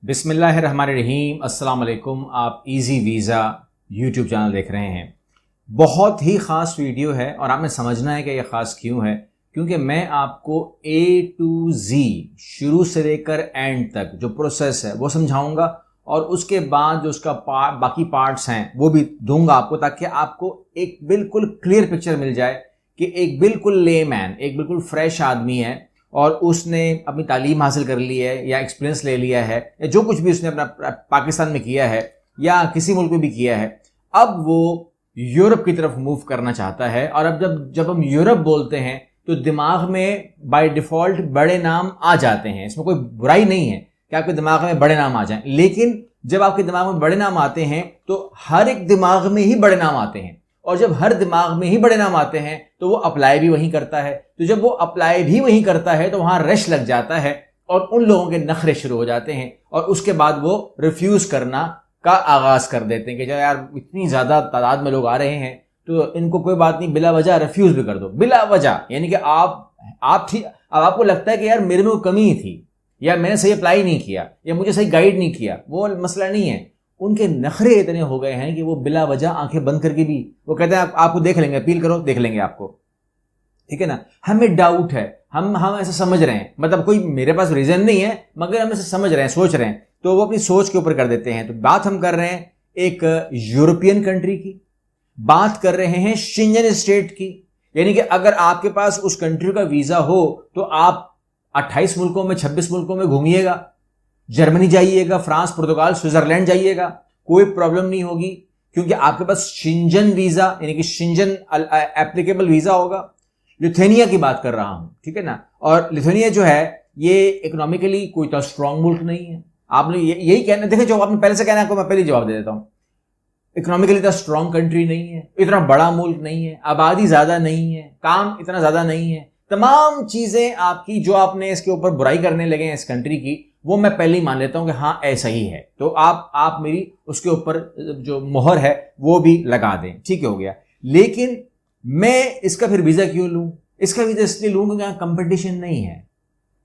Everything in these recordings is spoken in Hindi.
बिस्मिल्लाहिर्रहमानिर्रहीम। अस्सलाम वालेकुम। आप इजी वीज़ा यूट्यूब चैनल देख रहे हैं। बहुत ही ख़ास वीडियो है और आपने समझना है कि यह ख़ास क्यों है, क्योंकि मैं आपको A to Z शुरू से लेकर एंड तक जो प्रोसेस है वो समझाऊंगा और उसके बाद जो उसका बाकी पार्ट्स हैं वो भी दूंगा आपको, ताकि आपको एक बिल्कुल क्लियर पिक्चर मिल जाए कि एक बिल्कुल लेमैन, एक बिल्कुल फ्रेश आदमी है और उसने अपनी तालीम हासिल कर ली है या एक्सपीरियंस ले लिया है या जो कुछ भी उसने अपना पाकिस्तान में किया है या किसी मुल्क में भी किया है, अब वो यूरोप की तरफ मूव करना चाहता है। और अब जब हम यूरोप बोलते हैं तो दिमाग में बाय डिफॉल्ट बड़े नाम आ जाते हैं। इसमें कोई बुराई नहीं है कि आपके दिमाग में बड़े नाम आ जाएं, लेकिन जब आपके दिमाग में बड़े नाम आते हैं तो हर एक दिमाग में ही बड़े नाम आते हैं, और जब हर दिमाग में ही बड़े नाम आते हैं तो वो अप्लाई भी वहीं करता है। तो जब वो अप्लाई भी वहीं करता है तो वहां रश लग जाता है और उन लोगों के नखरे शुरू हो जाते हैं और उसके बाद वो रिफ्यूज करना का आगाज कर देते हैं कि यार इतनी ज्यादा तादाद में लोग आ रहे हैं तो इनको कोई बात नहीं, बिला वजह रिफ्यूज भी कर दो। बिला वजह यानी कि आप ठीक, अब आपको लगता है कि यार मेरे में वो कमी थी या मैंने सही अप्लाई नहीं किया या मुझे सही गाइड नहीं किया, वो मसला नहीं है। उनके नखरे इतने हो गए हैं कि वो बिला वजह आंखें बंद करके भी वो कहते हैं आपको देख लेंगे, अपील करो देख लेंगे आपको, ठीक है ना। हमें डाउट है, हम ऐसा समझ रहे हैं, मतलब कोई मेरे पास रीजन नहीं है मगर हम ऐसे समझ रहे हैं, सोच रहे हैं, तो वो अपनी सोच के ऊपर कर देते हैं। तो बात हम कर रहे हैं एक यूरोपियन कंट्री की, बात कर रहे हैं शेंजन स्टेट की, यानी कि अगर आपके पास उस कंट्री का वीजा हो तो आप 28 मुल्कों में 26 मुल्कों में घूमिएगा, जर्मनी जाइएगा, फ्रांस, पुर्तगाल, स्विट्जरलैंड जाइएगा, कोई प्रॉब्लम नहीं होगी, क्योंकि आपके पास शेंजन वीजा यानी कि शेंजन एप्लीकेबल वीजा होगा। लिथुआनिया की बात कर रहा हूं, ठीक है ना। और लिथुआनिया जो है ये इकोनॉमिकली कोई तो स्ट्रांग मुल्क नहीं है। आपने यही कहना, देखिए जो आपने पहले से कहना है मैं पहले जवाब दे देता हूं। इकोनॉमिकली तो स्ट्रांग कंट्री नहीं है, इतना बड़ा मुल्क नहीं है, आबादी ज्यादा नहीं है, काम इतना ज्यादा नहीं है, तमाम चीजें आपकी जो आपने इसके ऊपर बुराई करने लगे हैं इस कंट्री की, वो मैं पहले ही मान लेता हूं कि हाँ ऐसा ही है। तो आप मेरी उसके ऊपर जो मोहर है वो भी लगा दें, ठीक हो गया। लेकिन मैं इसका फिर वीजा क्यों लूं? इसका वीजा इसलिए लूं क्योंकि यहां कंपटीशन नहीं है,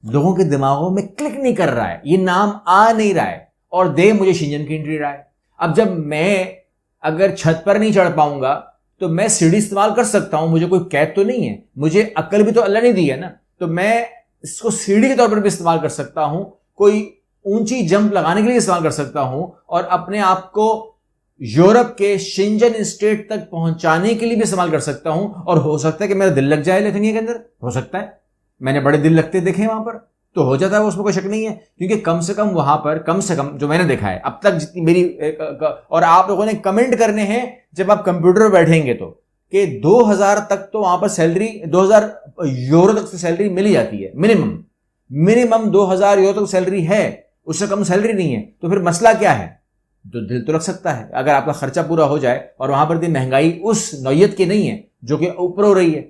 लोगों के दिमागों में क्लिक नहीं कर रहा है, ये नाम आ नहीं रहा है और दे मुझे शेंजन की एंट्री रहा है। अब जब मैं अगर छत पर नहीं चढ़ पाऊंगा तो मैं सीढ़ी इस्तेमाल कर सकता हूं, मुझे कोई कैद तो नहीं है, मुझे अक्ल भी तो अल्लाह ने दी है ना, तो मैं इसको सीढ़ी के तौर पर भी इस्तेमाल कर सकता हूं, कोई ऊंची जंप लगाने के लिए इस्तेमाल कर सकता हूं और अपने आप को यूरोप के शेंजन स्टेट तक पहुंचाने के लिए भी इस्तेमाल कर सकता हूं। और हो सकता है कि मेरा दिल लग जाए लिथुआनिया के अंदर, हो सकता है, मैंने बड़े दिल लगते देखे वहां पर, तो हो जाता है, उसमें कोई शक नहीं है। क्योंकि कम से कम वहां पर, कम से कम जो मैंने देखा है अब तक जितनी मेरी और आप लोगों ने कमेंट करने हैं जब आप कंप्यूटर पर बैठेंगे तो, कि 2000 तक तो वहां पर सैलरी, 2000 यूरो तक सैलरी मिल जाती है, मिनिमम 2000 यूरो तक सैलरी है, उससे कम सैलरी नहीं है। तो फिर मसला क्या है? तो दिल तो लग सकता है अगर आपका खर्चा पूरा हो जाए और वहां पर महंगाई उस नौयत की नहीं है जो कि ऊपर हो रही है,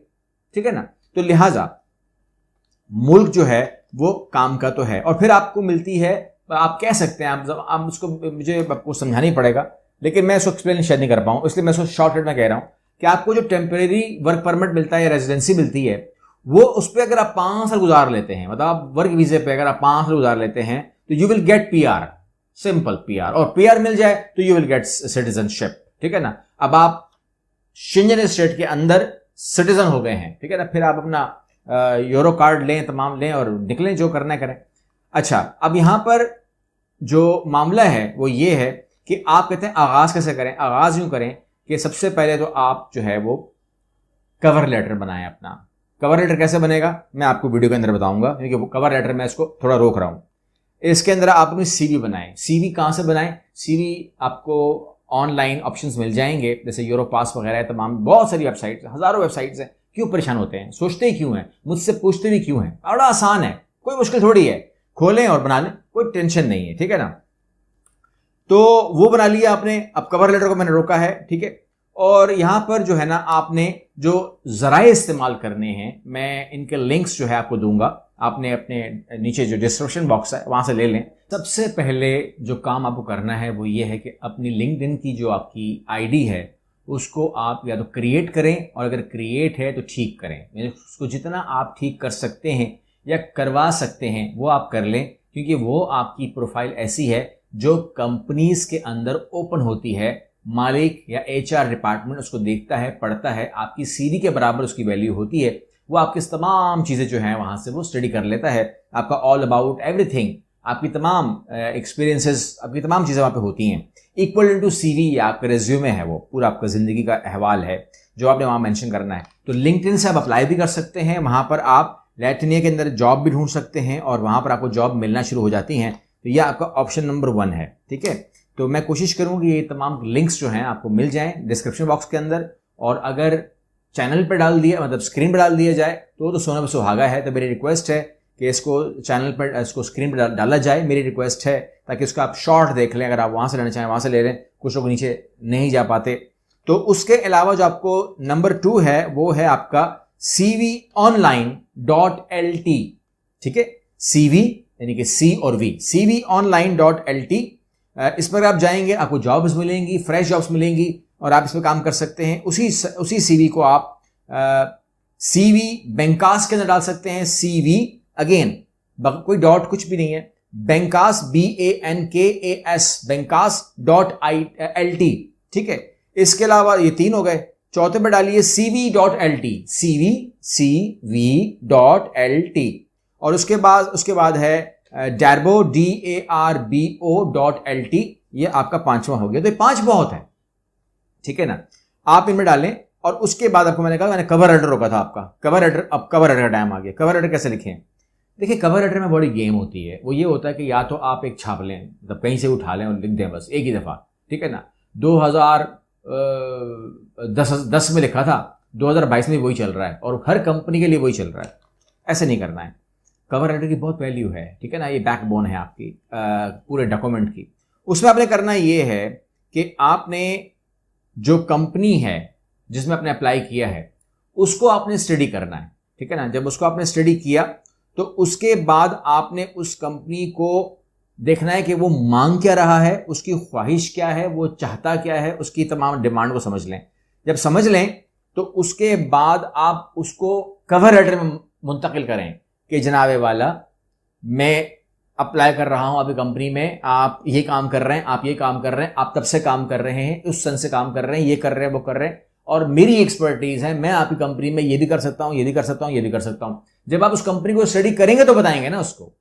ठीक है ना। तो लिहाजा मुल्क जो है वो काम का तो है। और फिर आपको मिलती है, आप कह सकते हैं, आप उसको, मुझे आपको समझाना ही पड़ेगा लेकिन मैं इसको एक्सप्लेन शायद नहीं कर पाऊं, इसलिए मैं इसको शॉर्टकट में कह रहा हूं कि आपको जो टेम्परेरी वर्क परमिट मिलता है या रेजिडेंसी मिलती है, वो उस पर अगर आप 5 साल गुजार लेते हैं, मतलब आप वर्क वीजे पे अगर आप 5 साल गुजार लेते हैं तो you will get PR, simple PR, और PR मिल जाए तो यू विल गेट सिटीजनशिप, ठीक है ना। अब आप शेंजन स्टेट के अंदर सिटीजन हो गए हैं, ठीक है ना, फिर आप अपना यूरो कार्ड लें, तमाम लें और निकलें, जो करना है करें। अच्छा, अब यहां पर जो मामला है वो ये है कि आप कहते हैं आगाज कैसे करें? आगाज यूं करें कि सबसे पहले तो आप जो है वो कवर लेटर बनाएं अपना। कवर लेटर कैसे बनेगा मैं आपको वीडियो के अंदर बताऊंगा, क्योंकि वो कवर लेटर मैं इसको थोड़ा रोक रहा हूं। इसके अंदर आप अपनी CV बनाएं। CV कहां से बनाएं? CV आपको ऑनलाइन ऑप्शंस मिल जाएंगे, जैसे यूरोपास वगैरह, तमाम बहुत सारी वेबसाइट्स, हजारों वेबसाइट्स हैं। क्यों परेशान होते हैं, सोचते ही क्यों हैं, मुझसे पूछते भी क्यों हैं? बड़ा आसान है, कोई मुश्किल थोड़ी है, खोलें और बना लें, कोई टेंशन नहीं है, ठीक है ना। तो वो बना लिया आपने। अब कवर लेटर को मैंने रोका है, ठीक है। और यहां पर जो है ना, आपने जो जराए इस्तेमाल करने हैं, मैं इनके लिंक्स जो है आपको दूंगा, आपने अपने नीचे जो डिस्क्रिप्शन बॉक्स है वहां से ले लें। सबसे पहले जो काम आपको करना है वो ये है कि अपनी लिंक्डइन की जो आपकी ID है उसको आप या तो क्रिएट करें, और अगर क्रिएट है तो ठीक करें, यानी उसको जितना आप ठीक कर सकते हैं या करवा सकते हैं वो आप कर लें। क्योंकि वो आपकी प्रोफाइल ऐसी है जो कंपनीज के अंदर ओपन होती है। मालिक या एचआर डिपार्टमेंट उसको देखता है, पढ़ता है, आपकी सीवी के बराबर उसकी वैल्यू होती है। वो आपकी तमाम चीज़ें जो हैं वहाँ से वो स्टडी कर लेता है, आपका ऑल अबाउट एवरीथिंग, आपकी तमाम एक्सपीरियंसेस, आपकी तमाम चीज़ें वहाँ पे होती हैं। इक्वल टू सीवी या आपका रेज्यूमे है, वो पूरा आपका ज़िंदगी का अहवाल है जो आपने वहाँ मेंशन करना है। तो लिंक्डइन से आप अप्लाई भी कर सकते हैं, वहाँ पर आप लैटिनिया के अंदर जॉब भी ढूंढ सकते हैं और वहाँ पर आपको जॉब मिलना शुरू हो जाती हैं। तो यह आपका ऑप्शन नंबर 1 है, ठीक है। तो मैं कोशिश करूँगा कि ये तमाम लिंक्स जो हैं आपको मिल जाएं डिस्क्रिप्शन बॉक्स के अंदर, और अगर चैनल पर डाल दिया, मतलब स्क्रीन पर डाल दिया जाए तो सोना पर सुहागा है। तो मेरी रिक्वेस्ट है कि इसको चैनल पर, इसको स्क्रीन पर डाला जाए, मेरी रिक्वेस्ट है, ताकि उसका आप शॉर्ट देख लें। अगर आप वहाँ से लेना चाहें वहाँ से ले लें, कुछ लोग नीचे नहीं जा पाते। तो उसके अलावा जो आपको नंबर 2 है वो है आपका cvonline.lt, ठीक है। CV यानी कि C और V, cvonline.lt। इस पर आप जाएंगे, आपको जॉब्स मिलेंगी, फ्रेश जॉब्स मिलेंगी और आप इस पर काम कर सकते हैं। उसी CV को आप CV बैंकास के अंदर डाल सकते हैं। CV अगेन कोई डॉट कुछ भी नहीं है, बैंकास BANKAS बैंकास.lt, ठीक है। इसके अलावा ये 3 हो गए। चौथे पे डालिए cv.lt, cv.lt, और उसके बाद है darbo.lt, ये आपका 5वां हो गया। तो ये 5 बहुत है, ठीक है ना। आप इनमें डालें और उसके बाद आपको मैंने कहा, मैंने कवर लेटर रोका था आपका, कवर लेटर, अब कवर लेटर का टाइम आ गया। कवर लेटर कैसे लिखें? देखिए, कवर लेटर में बड़ी गेम होती है। वो ये होता है कि या तो आप एक छाप लें, मतलब कहीं से उठा लें और लिख दें बस एक ही दफा, ठीक है ना। 2010 में लिखा था, 2022 में वही चल रहा है और हर कंपनी के लिए वही चल रहा है। ऐसे नहीं करना है। कवर लेटर की बहुत वैल्यू है, ठीक है ना। ये बैकबोन है आपकी पूरे डॉक्यूमेंट की। उसमें आपने करना ये है कि आपने जो कंपनी है जिसमें आपने अप्लाई किया है उसको आपने स्टडी करना है, ठीक है ना। जब उसको आपने स्टडी किया तो उसके बाद आपने उस कंपनी को देखना है कि वो मांग क्या रहा है, उसकी ख्वाहिश क्या है, वो चाहता क्या है, उसकी तमाम डिमांड को समझ लें। जब समझ लें तो उसके बाद आप उसको कवर लेटर में मुंतकिल करें कि जनाबे वाला, मैं अप्लाई कर रहा हूं आपकी कंपनी में, आप ये काम कर रहे हैं, आप ये काम कर रहे हैं, आप तब से काम कर रहे हैं, उस सन से काम कर रहे हैं, ये कर रहे हैं, वो कर रहे हैं, और मेरी एक्सपर्टीज है, मैं आपकी कंपनी में ये भी कर सकता हूं, ये भी कर सकता हूं, ये भी कर सकता हूं। जब आप उस कंपनी को स्टडी करेंगे तो बताएंगे ना उसको।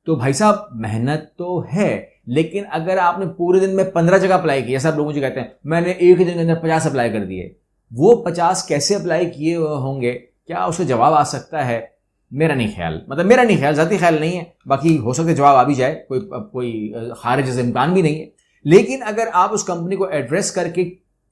तो भाई साहब, मेहनत तो है, लेकिन अगर आपने पूरे दिन में 15 जगह अप्लाई किया, सब लोग मुझे कहते हैं मैंने एक ही दिन के अंदर 50 अप्लाई कर दिए, वो 50 कैसे अप्लाई किए होंगे, क्या उसका जवाब आ सकता है? मेरा नहीं ख्याल, मतलब मेरा नहीं ख्याल, ज़ाती ख्याल नहीं है, बाकी हो सकता है जवाब आ भी जाए, कोई खारिज से इम्कान भी नहीं है। लेकिन अगर आप उस कंपनी को एड्रेस करके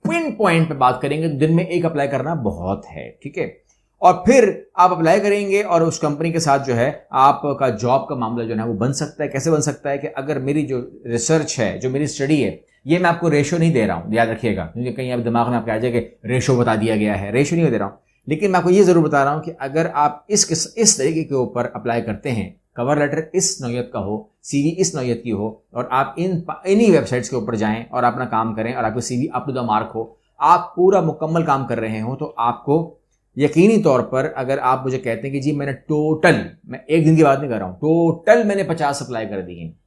पिन पॉइंट पे बात करेंगे तो दिन में एक अप्लाई करना बहुत है, ठीक है। और फिर आप अप्लाई करेंगे और उस कंपनी के साथ जो है आपका जॉब का मामला जो है वो बन सकता है। कैसे बन सकता है कि अगर मेरी जो रिसर्च है, जो मेरी स्टडी है, ये मैं आपको रेशो नहीं दे रहा हूं, याद रखिएगा, क्योंकि कहीं आप दिमाग में आपके आ जाए कि रेशो बता दिया गया है, रेशो नहीं दे रहा हूं। लेकिन मैं आपको ये जरूर बता रहा हूं कि अगर आप इस तरीके के ऊपर अप्लाई करते हैं, कवर लेटर इस नौयत का हो, सीवी इस नौयत की हो, और आप इन्हीं वेबसाइट्स के ऊपर जाएं और अपना काम करें और आपकी CV up to the mark हो, आप पूरा मुकम्मल काम कर रहे हो, तो आपको यकीनी तौर पर, अगर आप मुझे कहते हैं कि जी मैंने टोटल, मैं एक दिन की बात नहीं कर रहा हूं, टोटल मैंने 50 अप्लाई कर दिए हैं,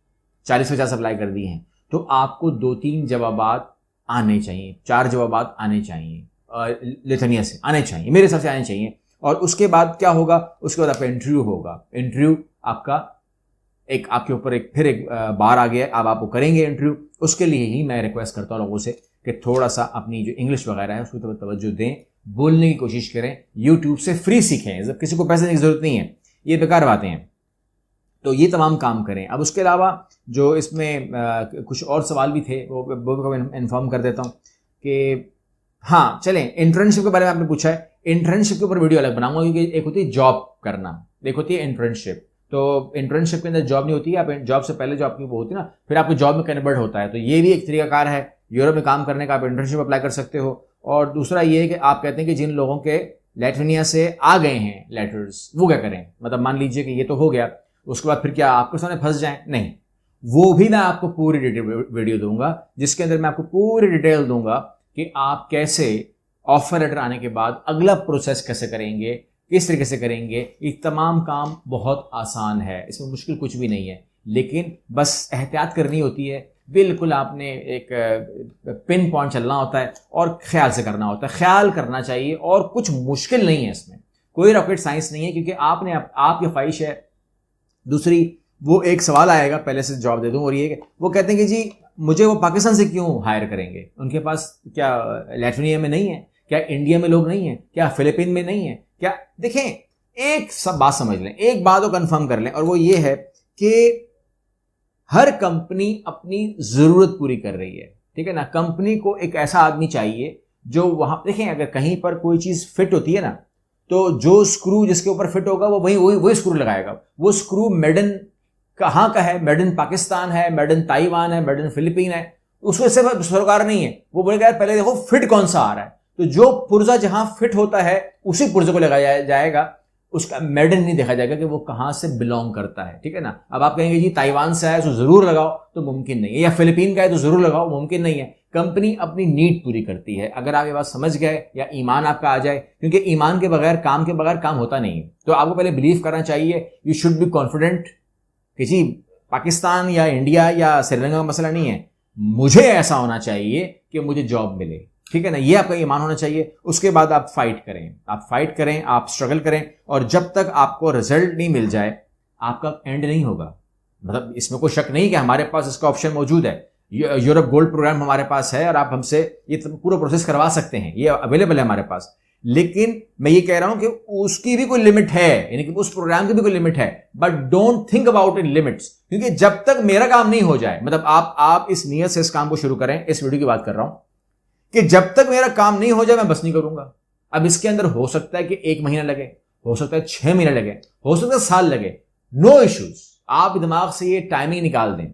40-50 अप्लाई कर दिए हैं, तो आपको 2-3 जवाबात आने चाहिए, 4 जवाबात आने चाहिए, लिथुआनिया से आने चाहिए, मेरे हिसाब से आने चाहिए। और उसके बाद क्या होगा? उसके बाद आपका इंटरव्यू होगा। इंटरव्यू आपका एक आपके ऊपर एक बार आ गया, अब आपको करेंगे इंटरव्यू। उसके लिए ही मैं रिक्वेस्ट करता हूँ लोगों से कि थोड़ा सा अपनी जो इंग्लिश वगैरह है उसको तवज्जो दें, बोलने की कोशिश करें, यूट्यूब से फ्री सीखें, जब किसी को पैसे देने की जरूरत नहीं है, ये बेकार बातें हैं। तो ये तमाम काम करें। अब उसके अलावा जो इसमें कुछ और सवाल भी थे वो इन्फॉर्म कर देता हूँ कि हाँ चलें, इंटर्नशिप के बारे में आपने पूछा है। इंटर्नशिप के ऊपर वीडियो अलग बनाऊंगा, क्योंकि एक होती है जॉब करना, एक होती है इंटर्नशिप। तो इंटर्नशिप के अंदर जॉब नहीं होती है, आप जॉब से पहले जो आपकी वो होती है ना, फिर आपको जॉब में कन्वर्ट होता है। तो ये भी एक तरीकाकार है यूरोप में काम करने का, आप इंटर्नशिप अप्लाई कर सकते हो। और दूसरा ये है कि आप कहते हैं कि जिन लोगों के लिथुआनिया से आ गए हैं लेटर्स, वो क्या करें? मतलब मान लीजिए कि ये तो हो गया, उसके बाद फिर क्या आपके सामने फंस जाएं? नहीं, वो भी मैं आपको पूरी डिटेल वीडियो दूंगा, जिसके अंदर मैं आपको पूरी डिटेल दूंगा कि आप कैसे ऑफर लेटर आने के बाद अगला प्रोसेस कैसे करेंगे, किस तरीके से करेंगे। ये तमाम काम बहुत आसान है, इसमें मुश्किल कुछ भी नहीं है। लेकिन बस एहतियात करनी होती है। बिल्कुल आपने एक पिन पॉइंट चलना होता है और ख्याल से करना होता है, ख्याल करना चाहिए और कुछ मुश्किल नहीं है इसमें, कोई रॉकेट साइंस नहीं है, क्योंकि आपकी ख्वाहिश है। दूसरी, वो एक सवाल आएगा, पहले से जवाब दे दूं, और ये वो कहते हैं कि जी मुझे वो पाकिस्तान से क्यों हायर करेंगे, उनके पास क्या लैटविनिया में नहीं है, क्या इंडिया में लोग नहीं है, क्या फिलीपीन में नहीं है, क्या। देखें, एक सब बात समझ लें, एक बात को कंफर्म कर लें, और वो ये है कि हर कंपनी अपनी जरूरत पूरी कर रही है, ठीक है ना। कंपनी को एक ऐसा आदमी चाहिए जो वहां, देखें अगर कहीं पर कोई चीज फिट होती है ना, तो जो स्क्रू जिसके ऊपर फिट होगा वो वही स्क्रू लगाएगा। वो स्क्रू मेड इन कहां का है, मेड इन पाकिस्तान है, मेड इन ताइवान है, मेड इन फिलीपीन है, उसमें से सरोकार नहीं है। वो बोलेगा यार पहले देखो फिट कौन सा आ रहा है, तो जो पुर्जा जहां फिट होता है उसी पुर्जे को लगाया जाएगा, उसका मेड इन नहीं देखा जाएगा कि वो कहां से बिलोंग करता है, ठीक है ना। अब आप कहेंगे जी ताइवान से आया तो जरूर लगाओ, तो मुमकिन नहीं है, या फिलीपीन का है तो जरूर लगाओ, मुमकिन नहीं है। कंपनी अपनी नीड पूरी करती है। अगर आप ये बात समझ गए या ईमान आपका आ जाए, क्योंकि ईमान के बगैर काम होता नहीं है, तो आपको पहले बिलीव करना चाहिए। यू शुड बी कॉन्फिडेंट कि जी पाकिस्तान या इंडिया या श्रीलंका का मसला नहीं है, मुझे ऐसा होना चाहिए कि मुझे जॉब मिले, ठीक है ना। ये आपका ईमान होना चाहिए। उसके बाद आप फाइट करें, आप स्ट्रगल करें, और जब तक आपको रिजल्ट नहीं मिल जाए आपका एंड नहीं होगा। मतलब इसमें कोई शक नहीं कि हमारे पास इसका ऑप्शन मौजूद है, यूरोप गोल्ड प्रोग्राम हमारे पास है, और आप हमसे ये पूरा प्रोसेस करवा सकते हैं, ये अवेलेबल है हमारे पास। लेकिन मैं ये कह रहा हूं कि उसकी भी कोई लिमिट है, यानी कि उस प्रोग्राम की भी कोई लिमिट है, but don't think about in limits, क्योंकि जब तक मेरा काम नहीं हो जाए, मतलब आप इस नियत से इस काम को शुरू करें, इस वीडियो की बात कर रहा हूं कि जब तक मेरा काम नहीं हो जाए मैं बस नहीं करूंगा। अब इसके अंदर हो सकता है कि 1 महीना लगे, हो सकता है 6 महीने लगे, हो सकता है साल लगे, नो इश्यूज। आप दिमाग से ये टाइमिंग निकाल दें,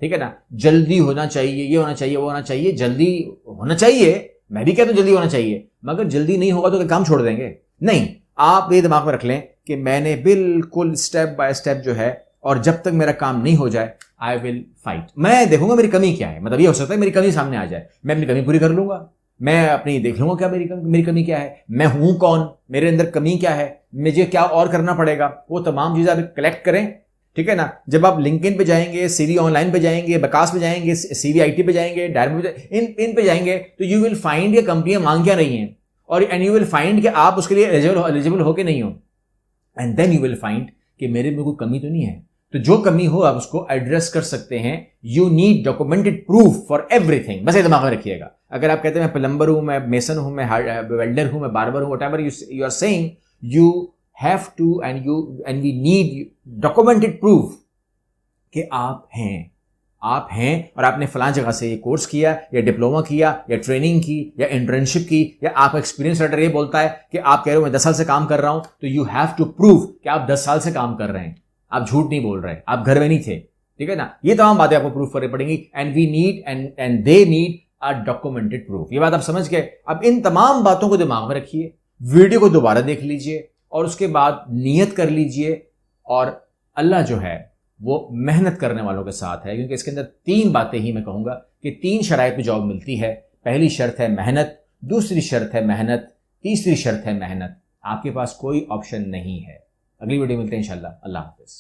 ठीक है ना। जल्दी होना चाहिए, ये होना चाहिए, वो होना चाहिए, जल्दी होना चाहिए, मैं भी कहता हूं जल्दी होना चाहिए, मगर जल्दी नहीं होगा तो काम छोड़ देंगे, नहीं। आप ये दिमाग में रख लें कि मैंने बिल्कुल स्टेप बाय स्टेप जो है, और जब तक मेरा काम नहीं हो जाए आई विल फाइट। मैं देखूंगा मेरी कमी क्या है, मतलब ये हो सकता है मेरी कमी सामने आ जाए, मैं अपनी कमी पूरी कर लूंगा, मैं अपनी देख लूंगा क्या मेरी कमी क्या है, मैं हूं कौन, मेरे अंदर कमी क्या है, मुझे क्या और करना पड़ेगा, वो तमाम चीजें आप कलेक्ट करें, ठीक है ना। जब आप लिंक्डइन पे जाएंगे, सीवी ऑनलाइन पे जाएंगे, बकास पे जाएंगे, सीवी आईटी पे जाएंगे, डायमंड पे इन पे जाएंगे, तो यू विल फाइंड ये कंपनियां मांग क्या रही हैं, और एंड यू विल फाइंड कि आप उसके लिए एलिजिबल हो के नहीं हो, and then you will find कि मेरे में कोई कमी तो नहीं है। तो जो कमी हो आप उसको एड्रेस कर सकते हैं। You need documented proof for everything, बस ये दिमाग में रखिएगा। अगर आप कहते हैं मैं प्लम्बर हूं, मैं मेसन हूं, मैं वेल्डर हूं, मैं बार्बर हूं, whatever you are saying, you have to and we need documented proof कि आप हैं और आपने फलां जगह से ये कोर्स किया या डिप्लोमा किया या ट्रेनिंग की या इंटर्नशिप की, या आपका एक्सपीरियंस लेटर ये बोलता है कि आप कह रहे हो मैं 10 साल से काम कर रहा हूं, तो यू हैव टू प्रूव कि आप 10 साल से काम कर रहे हैं, आप झूठ नहीं बोल रहे, आप घर में नहीं थे, ठीक है ना। ये तमाम बातें आपको प्रूफ करनी पड़ेंगी, and we need and they need a documented proof. ये बात आप समझ गए। अब इन तमाम बातों को दिमाग में रखिए, वीडियो को दोबारा देख लीजिए, और उसके बाद नियत कर लीजिए, और अल्लाह जो है वो मेहनत करने वालों के साथ है, क्योंकि इसके अंदर 3 बातें ही मैं कहूंगा कि 3 शराइत में जॉब मिलती है। पहली शर्त है मेहनत, दूसरी शर्त है मेहनत, तीसरी शर्त है मेहनत। आपके पास कोई ऑप्शन नहीं है। अगली वीडियो मिलते हैं इंशाल्लाह। अल्लाह हाफिज।